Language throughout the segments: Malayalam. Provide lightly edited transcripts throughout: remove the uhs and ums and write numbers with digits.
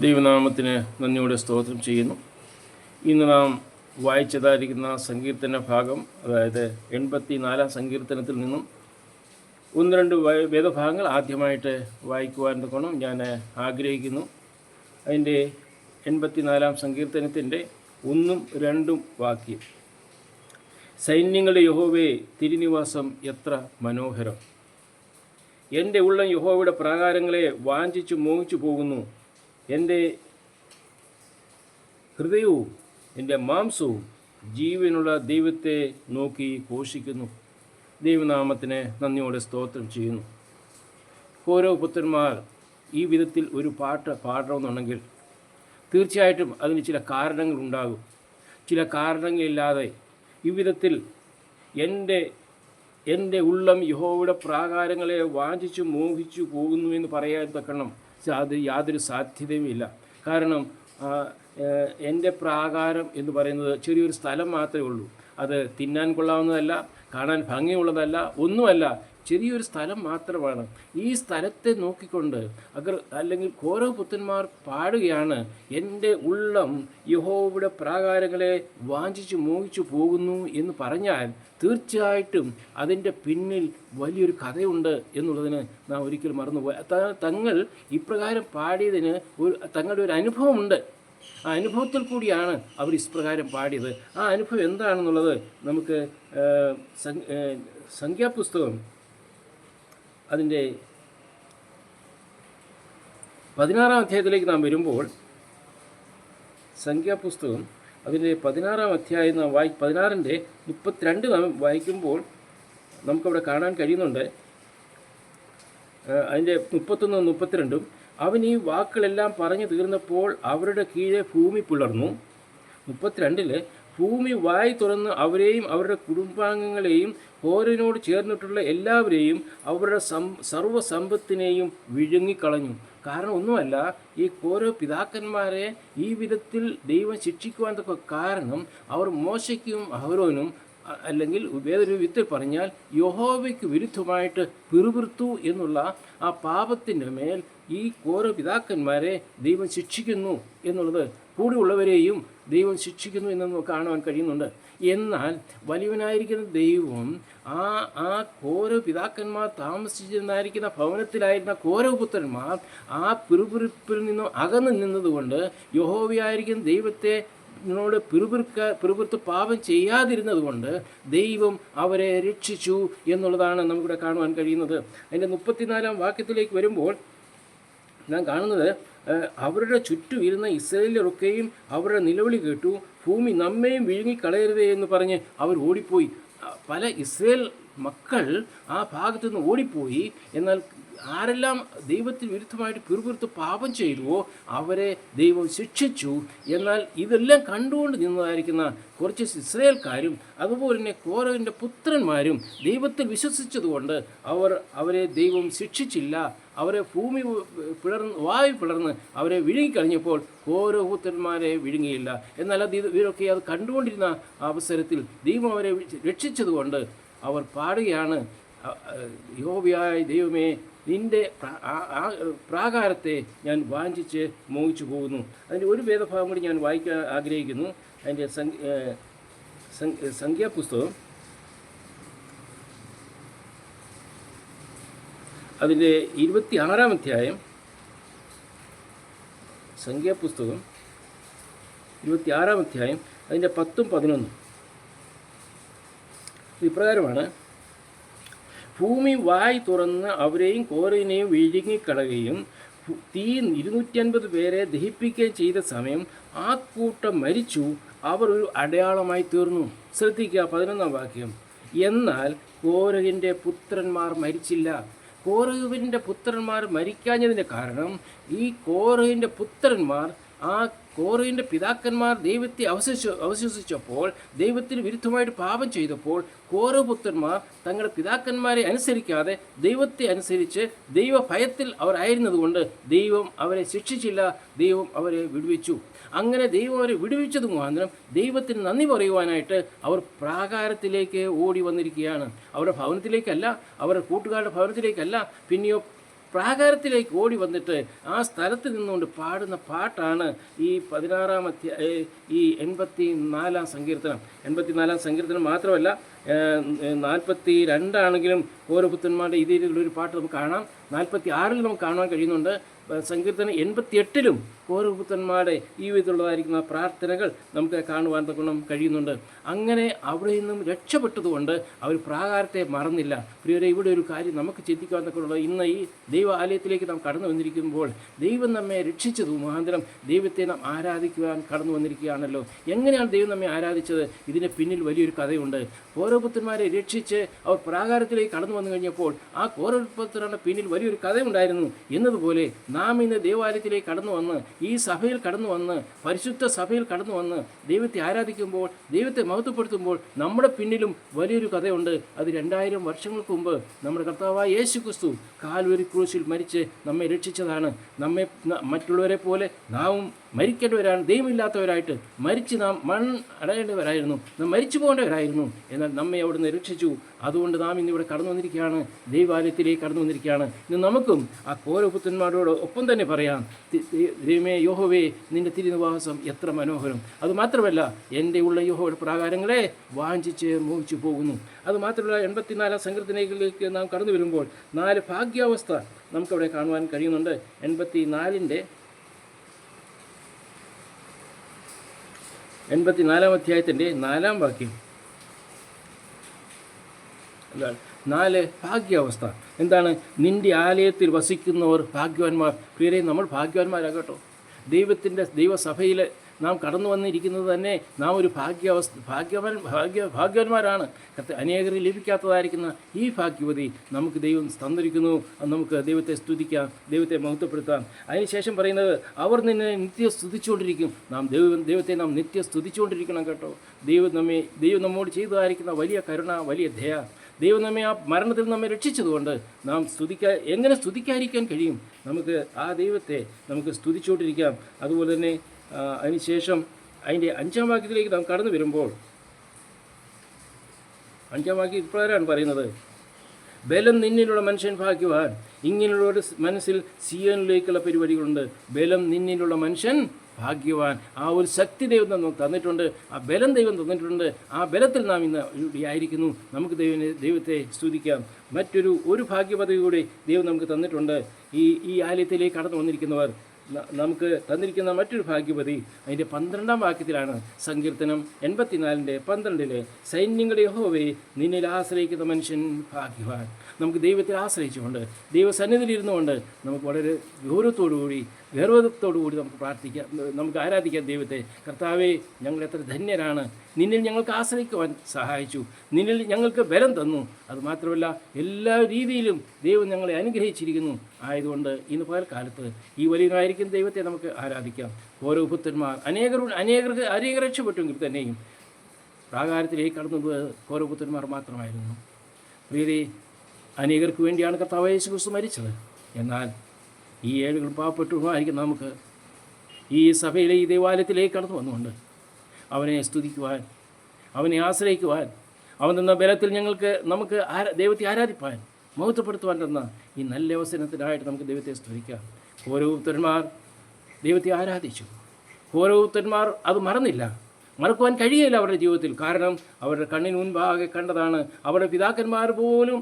ദൈവനാമത്തിന് നന്ദിയോടെ സ്തോത്രം ചെയ്യുന്നു. ഇന്ന് നാം വായിച്ചതായിരിക്കുന്ന സങ്കീർത്തന ഭാഗം, അതായത് 84 സങ്കീർത്തനത്തിൽ നിന്നും ഒന്ന് രണ്ട് വേദഭാഗങ്ങൾ ആദ്യമായിട്ട് വായിക്കുവാൻ തക്കണം ഞാൻ ആഗ്രഹിക്കുന്നു. അതിൻ്റെ 84 സങ്കീർത്തനത്തിൻ്റെ 1ഉം 2ഉം വാക്യം: സൈന്യങ്ങളുടെ യഹോവേ, തിരുനിവാസം എത്ര മനോഹരം! എൻ്റെ ഉള്ളം യഹോവയുടെ പ്രാകാരങ്ങളെ വാഞ്ചിച്ചു മോഹിച്ചു പോകുന്നു. എൻ്റെ ഹൃദയവും എൻ്റെ മാംസവും ജീവനുള്ള ദൈവത്തെ നോക്കി ഘോഷിക്കുന്നു. ദൈവനാമത്തിന് നന്ദിയോടെ സ്തോത്രം ചെയ്യുന്നു. ഓരോ പുത്രന്മാർ ഈ വിധത്തിൽ ഒരു പാട്ട് പാടണമെന്നുണ്ടെങ്കിൽ തീർച്ചയായിട്ടും അതിന് ചില കാരണങ്ങളുണ്ടാകും. ചില കാരണങ്ങളില്ലാതെ ഈ വിധത്തിൽ എൻ്റെ ഉള്ളം യഹോവയുടെ പ്രാകാരങ്ങളെ വാഞ്ചിച്ചു മോഹിച്ചു പോകുന്നു എന്ന് പറയാൻ തക്കണം യാതൊരു സാധ്യതയുമില്ല. കാരണം എൻ്റെ പ്രാകാരം എന്ന് പറയുന്നത് ചെറിയൊരു സ്ഥലം മാത്രമേ ഉള്ളൂ. അത് തിന്നാൻ കൊള്ളാവുന്നതല്ല, കാണാൻ ഭംഗിയുള്ളതല്ല, ഒന്നുമല്ല. ചെറിയൊരു സ്ഥലം മാത്രമാണ്. ഈ സ്ഥലത്തെ നോക്കിക്കൊണ്ട് അല്ലെങ്കിൽ ഓരോ പുത്രന്മാർ പാടുകയാണ്, എൻ്റെ ഉള്ളം യഹോവയുടെ പ്രാകാരങ്ങളെ വാഞ്ചിച്ചു മോഹിച്ചു പോകുന്നു എന്ന് പറഞ്ഞാൽ തീർച്ചയായിട്ടും അതിൻ്റെ പിന്നിൽ വലിയൊരു കഥയുണ്ട് എന്നുള്ളതിന് നാം ഒരിക്കലും മറന്നുപോയി. തങ്ങൾ ഇപ്രകാരം പാടിയതിന് തങ്ങളുടെ ഒരു അനുഭവമുണ്ട്. ആ അനുഭവത്തിൽ കൂടിയാണ് അവർ ഇപ്രകാരം പാടിയത്. ആ അനുഭവം എന്താണെന്നുള്ളത് നമുക്ക് സംഖ്യാപുസ്തകം അതിൻ്റെ 16 അധ്യായത്തിലേക്ക് നാം വരുമ്പോൾ, സംഖ്യാപുസ്തകം അതിൻ്റെ 16 അധ്യായം നാം 16ൻ്റെ 32 നാം വായിക്കുമ്പോൾ നമുക്കവിടെ കാണാൻ കഴിയുന്നുണ്ട്. അതിൻ്റെ 31 32 അവൻ ഈ വാക്കുകളെല്ലാം പറഞ്ഞു തീർന്നപ്പോൾ അവരുടെ കീഴെ ഭൂമി പിളർന്നു. 32 ഭൂമി വായി തുറന്ന് അവരെയും അവരുടെ കുടുംബാംഗങ്ങളെയും ഹോരനോട് ചേർന്നിട്ടുള്ള എല്ലാവരെയും അവരുടെ സർവ്വസമ്പത്തിനെയും വിഴുങ്ങിക്കളഞ്ഞു. കാരണം ഒന്നുമല്ല, ഈ ഓരോ പിതാക്കന്മാരെ ഈ വിധത്തിൽ ദൈവം ശിക്ഷിക്കുവാൻ കാരണം അവർ മോശയ്ക്കും അഹരോനും, അല്ലെങ്കിൽ വേറൊരു വിധത്തിൽ പറഞ്ഞാൽ യഹോവയ്ക്ക് വിരുദ്ധമായിട്ട് പിറുപിറുത്തു എന്നുള്ള ആ പാപത്തിൻ്റെ മേൽ ഈ ഓരോ പിതാക്കന്മാരെ ദൈവം ശിക്ഷിക്കുന്നു എന്നുള്ളത് കൂടെയുള്ളവരെയും ദൈവം ശിക്ഷിക്കുന്നു എന്ന് കാണുവാൻ കഴിയുന്നുണ്ട്. എന്നാൽ വലിയവനായിരിക്കുന്ന ദൈവം ആ ഓരോ പിതാക്കന്മാർ താമസിച്ചിരുന്നായിരിക്കുന്ന ഭവനത്തിലായിരുന്ന ഓരോ പുത്രന്മാർ ആ പിറുപിറുപ്പിൽ നിന്നും അകന്നു നിന്നതുകൊണ്ട് യഹോവയായിരിക്കുന്ന ദൈവത്തെ ോട് പിറുപിറുത്ത് പാപം ചെയ്യാതിരുന്നത് കൊണ്ട് ദൈവം അവരെ രക്ഷിച്ചു എന്നുള്ളതാണ് നമുക്കിവിടെ കാണുവാൻ കഴിയുന്നത്. അതിൻ്റെ 34 വാക്യത്തിലേക്ക് വരുമ്പോൾ നാം കാണുന്നത്, അവരുടെ ചുറ്റും ഇരുന്ന ഇസ്രായേലരൊക്കെയും അവരുടെ നിലവിളി കേട്ടു, ഭൂമി നമ്മയും വിഴുങ്ങിക്കളയരുതേ എന്ന് പറഞ്ഞ് അവർ ഓടിപ്പോയി. പല ഇസ്രായേൽ മക്കൾ ആ ഭാഗത്തു നിന്ന് ഓടിപ്പോയി. എന്നാൽ ആരെല്ലാം ദൈവത്തിന് വിരുദ്ധമായിട്ട് പിറുപിറുത്ത് പാപം ചെയ്തുവോ അവരെ ദൈവം ശിക്ഷിച്ചു. എന്നാൽ ഇതെല്ലാം കണ്ടുകൊണ്ട് നിന്നതായിരിക്കുന്ന കുറച്ച് ഇസ്രായേൽക്കാരും അതുപോലെ തന്നെ കോരഹിൻ്റെ പുത്രന്മാരും ദൈവത്തിൽ വിശ്വസിച്ചതുകൊണ്ട് അവരെ ദൈവം ശിക്ഷിച്ചില്ല. അവരെ ഭൂമി വായു പിളർന്ന് അവരെ വിഴുങ്ങിക്കഴിഞ്ഞപ്പോൾ ഓരോ പുത്രന്മാരെ വിഴുങ്ങിയില്ല. എന്നാൽ ഇവരൊക്കെ അത് കണ്ടുകൊണ്ടിരുന്ന അവസരത്തിൽ ദൈവം അവരെ രക്ഷിച്ചതുകൊണ്ട് അവർ പാടുകയാണ്, യഹോവയായ ദൈവമേ, നിൻ്റെ പ്രാകാരത്തെ ഞാൻ വാഞ്ചിച്ച് മോഹിച്ചു പോകുന്നു. അതിൻ്റെ ഒരു വേദഭാഗം കൂടി ഞാൻ വായിക്കാൻ ആഗ്രഹിക്കുന്നു. അതിൻ്റെ സംഖ്യാപുസ്തകം അതിൻ്റെ 26 അധ്യായം, സംഖ്യാപുസ്തകം 26 അധ്യായം അതിൻ്റെ 10ഉം 11 ഇപ്രകാരമാണ്: ഭൂമി വായി തുറന്ന് അവരെയും കോരഹിനെയും വിഴുങ്ങിക്കളയുകയും തീ 250 പേരെ ദഹിപ്പിക്കുകയും ചെയ്ത സമയം ആ കൂട്ടം മരിച്ചു, അവർ ഒരു അടയാളമായി തീർന്നു. ശ്രദ്ധിക്കുക 11 വാക്യം: എന്നാൽ കോരഹിൻ്റെ പുത്രന്മാർ മരിച്ചില്ല. കോരഹിൻ്റെ പുത്രന്മാർ മരിക്കാഞ്ഞതിൻ്റെ കാരണം ഈ കോരഹിൻ്റെ പുത്രന്മാർ കോരഹിൻ്റെ പിതാക്കന്മാർ ദൈവത്തെ അവശേഷിച്ചപ്പോൾ, ദൈവത്തിന് വിരുദ്ധമായിട്ട് പാപം ചെയ്തപ്പോൾ കോരഹപുത്രന്മാർ തങ്ങളുടെ പിതാക്കന്മാരെ അനുസരിക്കാതെ ദൈവത്തെ അനുസരിച്ച് ദൈവഭയത്തിൽ അവർ ആയിരുന്നതുകൊണ്ട് ദൈവം അവരെ ശിക്ഷിച്ചില്ല, ദൈവം അവരെ വിടുവിച്ചു. അങ്ങനെ ദൈവം അവരെ വിടുവിച്ചത് മുഖാന്തരം ദൈവത്തിന് നന്ദി പറയുവാനായിട്ട് അവർ പ്രാകാരത്തിലേക്ക് ഓടി വന്നിരിക്കുകയാണ്. അവരുടെ ഭവനത്തിലേക്കല്ല, അവരുടെ കൂട്ടുകാരുടെ ഭവനത്തിലേക്കല്ല, പിന്നെയോ പ്രാകാരത്തിലേക്ക് ഓടി വന്നിട്ട് ആ സ്ഥലത്ത് നിന്നുകൊണ്ട് പാടുന്ന പാട്ടാണ് ഈ 16-ാം ഈ 84-ാം സങ്കീർത്തനം. 84-ാം സങ്കീർത്തനം മാത്രമല്ല, 42 ഓരോ പുത്രന്മാരുടെ ഇതിലൊരു പാട്ട് നമുക്ക് കാണാം. 46 നമുക്ക് കാണാൻ കഴിയുന്നുണ്ട്. സങ്കീർത്തനം 88 ഓരോ പുത്രന്മാരുടെ ഈ വിധത്തിലുള്ളതായിരിക്കുന്ന പ്രാർത്ഥനകൾ നമുക്ക് കാണുവാൻ തക്കണം കഴിയുന്നുണ്ട്. അങ്ങനെ അവിടെ നിന്നും രക്ഷപ്പെട്ടതുകൊണ്ട് അവർ പ്രാകാരത്തെ മറന്നില്ല. പ്രിയരെ, ഇവിടെ ഒരു കാര്യം നമുക്ക് ചിന്തിക്കുവാൻ തക്കുള്ളത്, ഇന്ന് ഈ ദൈവാലയത്തിലേക്ക് നാം കടന്നു വന്നിരിക്കുമ്പോൾ ദൈവം നമ്മെ രക്ഷിച്ചത് മുഖാന്തരം ദൈവത്തെ നാം ആരാധിക്കുവാൻ കടന്നു വന്നിരിക്കുകയാണല്ലോ. എങ്ങനെയാണ് ദൈവം നമ്മെ ആരാധിച്ചത്? ഇതിന് പിന്നിൽ വലിയൊരു കഥയുണ്ട്. കോരഹപുത്രന്മാരെ രക്ഷിച്ച് അവർ പ്രാകാരത്തിലേക്ക് കടന്നു വന്നു കഴിഞ്ഞപ്പോൾ ആ കോരഹപുത്രരുടെ പിന്നിൽ വലിയൊരു കഥയുണ്ടായിരുന്നു എന്നതുപോലെ നാം ഇന്ന് ദേവാലയത്തിലേക്ക് കടന്നു വന്ന്, ഈ സഭയിൽ കടന്നു വന്ന്, പരിശുദ്ധ സഭയിൽ കടന്നു വന്ന് ദൈവത്തെ ആരാധിക്കുമ്പോൾ, ദൈവത്തെ മഹത്വപ്പെടുത്തുമ്പോൾ നമ്മുടെ പിന്നിലും വലിയൊരു കഥയുണ്ട്. അത് 2000 വർഷങ്ങൾക്ക് മുമ്പ് നമ്മുടെ കർത്താവായ യേശു ക്രിസ്തു കാൽവരി ക്രൂശിൽ മരിച്ച് നമ്മെ രക്ഷിച്ചതാണ്. നമ്മെ മറ്റുള്ളവരെ പോലെ നാവും മരിക്കേണ്ടവരാണ്. ദൈവമില്ലാത്തവരായിട്ട് മരിച്ച് നാം അടയേണ്ടവരായിരുന്നു, നാം മരിച്ചു പോകേണ്ടവരായിരുന്നു. എന്നാൽ നമ്മെ അവിടുന്ന് രക്ഷിച്ചു. അതുകൊണ്ട് നാം ഇന്നിവിടെ കടന്നു വന്നിരിക്കുകയാണ്, ദൈവാലയത്തിലേക്ക് കടന്നു വന്നിരിക്കുകയാണ്. ഇന്ന് നമുക്കും ആ കോരഹപുത്രന്മാരോട് ഒപ്പം തന്നെ പറയാം, ദൈവമേ യഹോവേ, നിൻ്റെ തിരുനിവാസം എത്ര മനോഹരം. അതുമാത്രമല്ല, എൻ്റെ ഉള്ള യഹോവയുടെ പ്രാകാരങ്ങളെ വാഞ്ചിച്ച് മോഹിച്ചു പോകുന്നു. അതുമാത്രമല്ല, 84-ാം സങ്കീർത്തനത്തിലേക്ക് നാം കടന്നു വരുമ്പോൾ 4 ഭാഗ്യാവസ്ഥ നമുക്കവിടെ കാണുവാൻ കഴിയുന്നുണ്ട്. 84-ാം അധ്യായത്തിൻ്റെ 4-ാം വാക്യം എന്താണ്? 4 ഭാഗ്യാവസ്ഥ എന്താണ്? നിൻ്റെ ആലയത്തിൽ വസിക്കുന്നവർ ഭാഗ്യവാന്മാർ. പ്രിയരെ, നമ്മൾ ഭാഗ്യവാന്മാരാകട്ടോ. ദൈവസഭയിൽ നാം കടന്നു വന്നിരിക്കുന്നത് തന്നെ നാം ഒരു ഭാഗ്യവാന്മാരാണ്. അനേകരെ ലഭിക്കാത്തതായിരിക്കുന്ന ഈ ഭാഗ്യവതി നമുക്ക് ദൈവം തന്നിരിക്കുന്നു. നമുക്ക് ദൈവത്തെ സ്തുതിക്കാം, ദൈവത്തെ മഹത്വപ്പെടുത്താം. അതിനുശേഷം പറയുന്നത്, അവർ നിന്നെ നിത്യം സ്തുതിച്ചുകൊണ്ടിരിക്കും. ദൈവത്തെ നാം നിത്യം സ്തുതിച്ചുകൊണ്ടിരിക്കണം കേട്ടോ. ദൈവം നമ്മോട് ചെയ്തതായിരിക്കുന്ന വലിയ കരുണ, വലിയ ദയ, ദൈവം നമ്മെ ആ മരണത്തിൽ നമ്മെ രക്ഷിച്ചതുകൊണ്ട് നാം എങ്ങനെ സ്തുതിക്കാതിരിക്കാൻ കഴിയും? നമുക്ക് ആ ദൈവത്തെ നമുക്ക് സ്തുതിച്ചുകൊണ്ടിരിക്കാം. അതുപോലെ തന്നെ അതിനുശേഷം അതിൻ്റെ 5-ാം വാക്യത്തിലേക്ക് നാം കടന്നു വരുമ്പോൾ 5-ാം വാക്യം ഇപ്രകാരമാണ് പറയുന്നത്, ബലം നിന്നിലുള്ള മനുഷ്യൻ ഭാഗ്യവാൻ. ഇങ്ങനെയുള്ളവരുടെ മനസ്സിൽ സിയോനിലേക്കുള്ള പരിപാടികളുണ്ട്. ബലം നിന്നിലുള്ള മനുഷ്യൻ ഭാഗ്യവാൻ. ആ ഒരു ശക്തി ദൈവം തന്നിട്ടുണ്ട്, ആ ബലം ദൈവം തന്നിട്ടുണ്ട്. ആ ബലത്തിൽ നാം ഇന്ന് ആയിരിക്കുന്നു. നമുക്ക് ദൈവത്തെ സ്തുതിക്കാം. ഒരു ഭാഗ്യപദവി കൂടി ദൈവം നമുക്ക് തന്നിട്ടുണ്ട്. ഈ ആലയത്തിലേക്ക് കടന്നു വന്നിരിക്കുന്നവർ നമുക്ക് തന്നിരിക്കുന്ന മറ്റൊരു ഭാഗ്യപതി അതിൻ്റെ 12-ാം വാക്യത്തിലാണ്. സങ്കീർത്തനം 84:12 സൈന്യങ്ങളുടെ യഹോവേ, നിന്നിൽ ആശ്രയിക്കുന്ന മനുഷ്യൻ ഭാഗ്യവാൻ. നമുക്ക് ദൈവത്തിൽ ആശ്രയിച്ചുകൊണ്ട്, ദൈവസന്നിധിയിലിരുന്നുകൊണ്ട് നമുക്ക് വളരെ ഗൗരവത്തോടുകൂടി നമുക്ക് പ്രാർത്ഥിക്കാം, നമുക്ക് ആരാധിക്കാം ദൈവത്തെ. കർത്താവേ, ഞങ്ങൾ എത്ര ധന്യരാണ്. നിന്നിൽ ഞങ്ങൾക്ക് ആശ്രയിക്കുവാൻ സഹായിച്ചു, നിന്നിൽ ഞങ്ങൾക്ക് ബലം തന്നു. അതുമാത്രമല്ല, എല്ലാ രീതിയിലും ദൈവം ഞങ്ങളെ അനുഗ്രഹിച്ചിരിക്കുന്നു. ആയതുകൊണ്ട് ഇന്ന് പകൽക്കാലത്ത് ഈ വലിയനായിരിക്കും ദൈവത്തെ നമുക്ക് ആരാധിക്കാം. ഓരോ പുത്രന്മാർ അനേകർ രക്ഷപ്പെട്ടുവെങ്കിൽ തന്നെയും പ്രാകാരത്തിലേക്ക് കടന്നത് ഓരോ പുത്രന്മാർ മാത്രമായിരുന്നു. പ്രിയരെ, അനേകർക്ക് വേണ്ടിയാണ് കർത്താവായ യേശു ക്രിസ്തു മരിച്ചത്. എന്നാൽ ഈ 7 പാവപ്പെട്ടുമായിരിക്കും നമുക്ക് ഈ സഭയിലെ ഈ ദേവാലയത്തിലേക്ക് കടന്നു വന്നുകൊണ്ട് അവനെ സ്തുതിക്കുവാൻ, അവനെ ആശ്രയിക്കുവാൻ, അവൻ തന്ന ബലത്തിൽ നമുക്ക് ദൈവത്തെ ആരാധിപ്പാൻ, മഹത്വപ്പെടുത്തുവാൻ തന്ന ഈ നല്ല അവസരത്തിനായിട്ട് നമുക്ക് ദൈവത്തെ സ്തുതിക്കാം. ഓരോ പുത്രന്മാർ ദൈവത്തെ ആരാധിച്ചു. ഓരോ പുത്രന്മാർ അത് മറക്കുവാൻ കഴിയില്ല അവരുടെ ജീവിതത്തിൽ. കാരണം അവരുടെ കണ്ണിന് മുൻപാകെ കണ്ടതാണ്. അവരുടെ പിതാക്കന്മാർ പോലും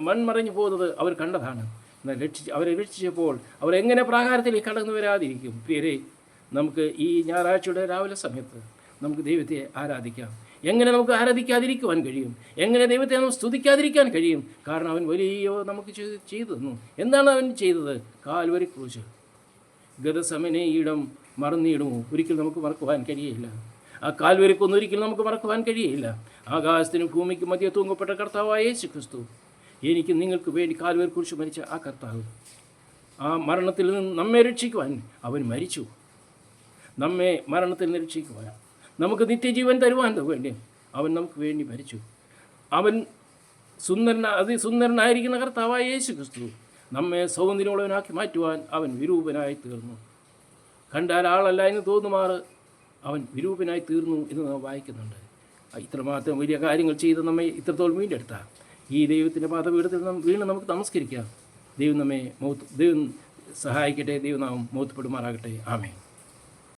മൺമറഞ്ഞു പോകുന്നത് അവർ കണ്ടതാണ്. അവരെ രക്ഷിച്ചപ്പോൾ അവരെങ്ങനെ പ്രാകാരത്തിലേക്ക് കടന്നു വരാതിരിക്കും? പ്രിയരെ, നമുക്ക് ഈ ഞായറാഴ്ചയുടെ രാവിലെ സമയത്ത് നമുക്ക് ദൈവത്തെ ആരാധിക്കാം. എങ്ങനെ നമുക്ക് ആരാധിക്കാതിരിക്കുവാൻ കഴിയും? എങ്ങനെ ദൈവത്തെ നമുക്ക് സ്തുതിക്കാതിരിക്കാൻ കഴിയും? കാരണം അവൻ വലിയ നമുക്ക് ചെയ്തു തന്നു. എന്താണ് അവൻ ചെയ്തത്? കാൽവരി ക്രൂശ്. ഗതസമനെ ഇടം മറന്നിടുമോ? ഒരിക്കലും നമുക്ക് മറക്കുവാൻ കഴിയില്ല. ആ കാൽവരിക്കൊന്നും ഒരിക്കലും നമുക്ക് മറക്കുവാൻ കഴിയില്ല. ആകാശത്തിനും ഭൂമിക്കും മധ്യ തൂങ്ങപ്പെട്ട കർത്താവായ യേശു ക്രിസ്തു, എനിക്ക് നിങ്ങൾക്ക് വേണ്ടി കാൽവരി കുരിശിൽ മരിച്ച ആ കർത്താവ്, ആ മരണത്തിൽ നിന്ന് നമ്മെ രക്ഷിക്കുവാൻ അവൻ മരിച്ചു. നമ്മെ മരണത്തിൽ നിന്ന് രക്ഷിക്കുവാൻ, നമുക്ക് നിത്യജീവൻ തരുവാൻ വേണ്ടി അവൻ നമുക്ക് വേണ്ടി മരിച്ചു. അവൻ അതിസുന്ദരനായിരിക്കുന്ന കർത്താവായ യേശു ക്രിസ്തു നമ്മെ സൗന്ദര്യമുള്ളവനാക്കി മാറ്റുവാൻ അവൻ വിരൂപനായി തീർന്നു. കണ്ടാൽ ആളല്ല എന്ന് തോന്നുമാറ് അവൻ വിരൂപനായി തീർന്നു എന്ന് നാം വായിക്കുന്നുണ്ട്. ഇത്രമാത്രം വലിയ കാര്യങ്ങൾ ചെയ്ത് നമ്മെ ഇത്രത്തോളം വീണ്ടെടുത്ത ഈ ദൈവത്തിൻ്റെ പാദപീഠത്തിൽ വീണ് നമുക്ക് നമസ്കരിക്കാം. ദൈവം നമ്മെ ദൈവം സഹായിക്കട്ടെ. ദൈവനാമം മഹത്വപ്പെടുമാറാകട്ടെ. ആമേൻ.